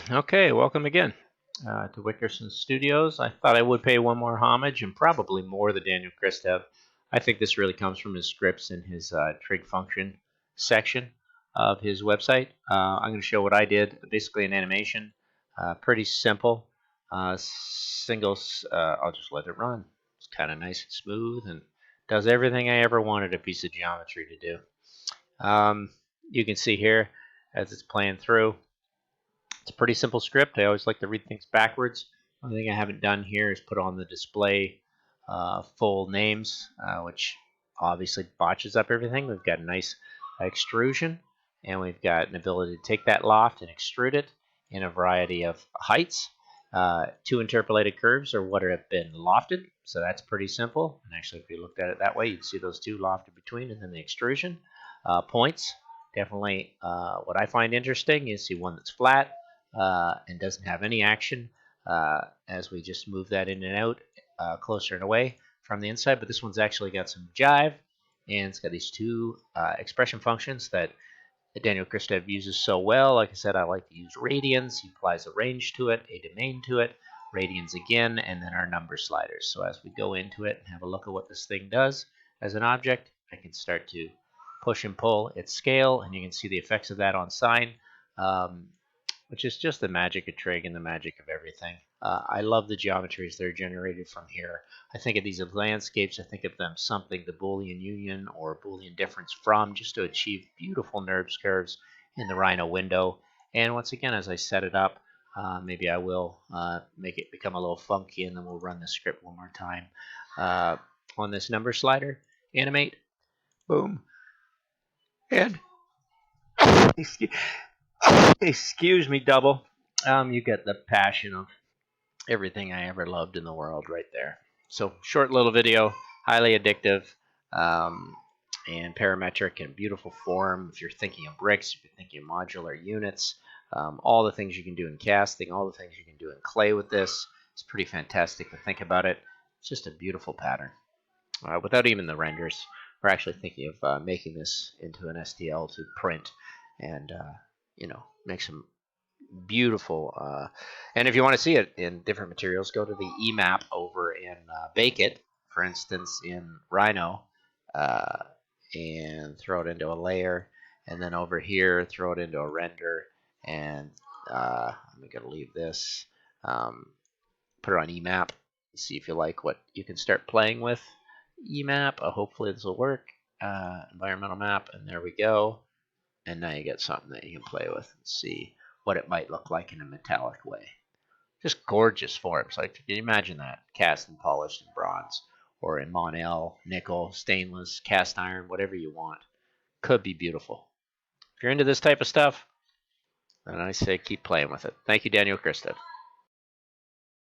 Okay, welcome again to Wickerson Studios. I thought I would pay one more homage and probably more to Daniel Christev. I think this really comes from his scripts and his trig function section of his website. I'm going to show what I did, basically an animation, pretty simple. I'll just let it run. It's kind of nice and smooth and does everything I ever wanted a piece of geometry to do. You can see here as it's playing through. It's a pretty simple script. I always like to read things backwards. One thing I haven't done here is put on the display full names, which obviously botches up everything. We've got a nice extrusion, and we've got an ability to take that loft and extrude it in a variety of heights. Two interpolated curves are what have been lofted, so that's pretty simple. And actually, if you looked at it that way, you'd see those two lofted between, and then the extrusion. Points, definitely what I find interesting is see one that's flat, and doesn't have any action as we just move that in and out closer and away from the inside. But this one's actually got some jive, and it's got these two expression functions that Daniel Christev uses so well. Like I said, I like to use radians. He applies a range to it, a domain to it, radians again, and then our number sliders. So as we go into it and have a look at what this thing does as an object, I can start to push and pull its scale, and you can see the effects of that on sine. Which is just the magic of trig and the magic of everything. I love the geometries that are generated from here. I think of these as landscapes. I think of them something the Boolean union or Boolean difference from, just to achieve beautiful NURBS curves in the Rhino window. And once again, as I set it up, maybe I will make it become a little funky, and then we'll run the script one more time. On this number slider, animate, boom, and excuse me, double. You get the passion of everything I ever loved in the world right there. So short little video, highly addictive, and parametric and beautiful form. If you're thinking of bricks, if you're thinking of modular units, all the things you can do in casting, all the things you can do in clay with this, it's pretty fantastic to think about it. It's just a beautiful pattern. Without even the renders, we're actually thinking of making this into an STL to print and make some beautiful. And if you want to see it in different materials, go to the EMAP over in Bake It, for instance, in Rhino, and throw it into a layer, and then over here throw it into a render, and I'm going to leave this, put it on EMAP, see if you like what you can start playing with. EMAP, hopefully this will work. Environmental map, and there we go. And now you get something that you can play with and see what it might look like in a metallic way. Just gorgeous forms. Like, can you imagine that? Cast and polished in bronze, or in Monel, nickel, stainless, cast iron, whatever you want. Could be beautiful. If you're into this type of stuff, then I say keep playing with it. Thank you, Daniel Christev.